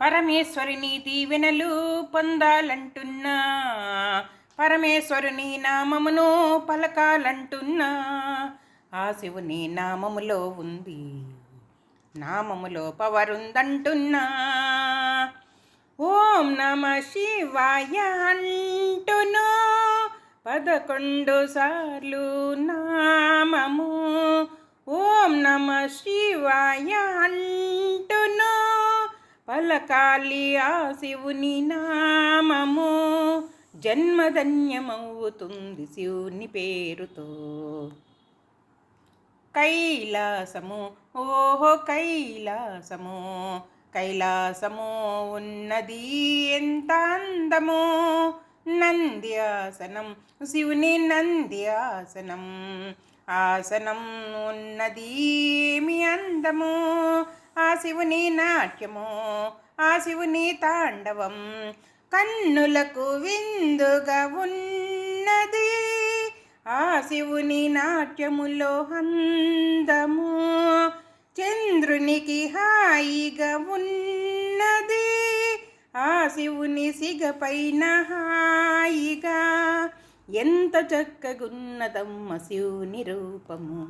పరమేశ్వరుని దీవెనలు పొందాలంటున్నా, పరమేశ్వరుని నామమును పలకాలంటున్నా. ఆ శివుని నామములో ఉంది, నామములో పవరుందంటున్నా. ఓం నమ శివాయ అంటును 11 సార్లు నామము. ఓం నమ శివాయ అంటును పలకాలి ఆ శివుని నామము. జన్మధన్యమవుతుంది శివుని పేరుతో. కైలాసము, ఓహో కైలాసము, కైలాసము ఉన్నది ఎంత అందము. నంద్యాసనం, శివుని నంద్యాసనం, ఆసనం ఉన్నది ఏమి అందము. ఆ శివుని నాట్యము, ఆ శివుని తాండవం కన్నులకు విందుగా ఉన్నది. ఆ శివుని నాట్యములో అందము చంద్రునికి హాయిగా ఉన్నది. ఆ శివుని సిగపైన హాయిగా ఎంత చక్కగున్నదమ్మ శివుని రూపము.